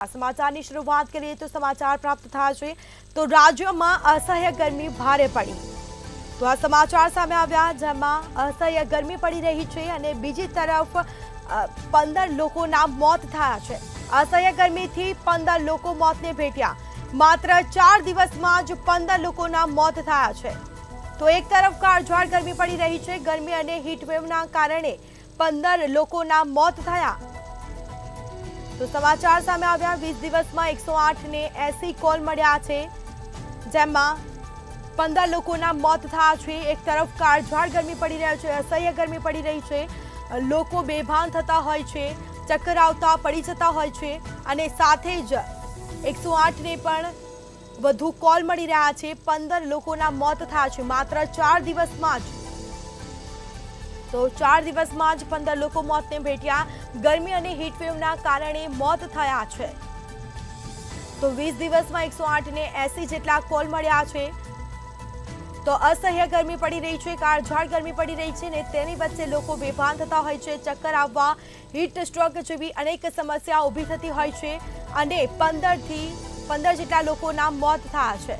समाचार शुरुआत करिए तो समाचार प्राप्त था तो राज्य में असह्य गर्मी भारे पड़ी तो आ समाचार सामे आव्या जेमां असह्य गर्मी पड़ी रही है अने बीजी तरफ 15 लोकोना मौत थया छे। असह्य गर्मी थी 15 लोको मौतने भेट्या। मात्र 4 दिवसमां ज 15 लोकोना मौत थया छे। तो एक तरफ काळझाळ गर्मी पड़ी रही है। गर्मी अने हीटवेवना कारणे 15 लोकोना मौत थया। तो समाचार सामे आव्या 20 दिवसमां 108 ने 80 कॉल मळ्या छे, जेमां 15 लोकोना मौत थया छे। एक तरफ काळझाळ गर्मी पड़ी रही है, असह्य गर्मी पड़ी रही है, लोको बेभान थता होय छे, चक्कर आवता पड़ी जता होय छे अने साथे ज 108 ने पण વધુ કોલ મળી રહ્યા છે। 15 લોકોના મોત થયા છે માત્ર 4 દિવસમાં જ। તો 4 દિવસમાં જ 15 લોકો મોતને ભેટ્યા। ગરમી અને હીટવેવના કારણે મોત થયા છે। તો 20 દિવસમાં 108 ને 80 જેટલા કોલ મળ્યા છે। તો અસહ્ય ગરમી પડી રહી છે, કાળઝાળ ગરમી પડી રહી છે ને તેની વચ્ચે લોકો બેભાન થતા હોય છે, ચક્કર આવવા, હીટ સ્ટ્રોક જેવી અનેક સમસ્યા ઊભી થતી હોય છે અને 15 જેટલા લોકોના મોત થયા છે।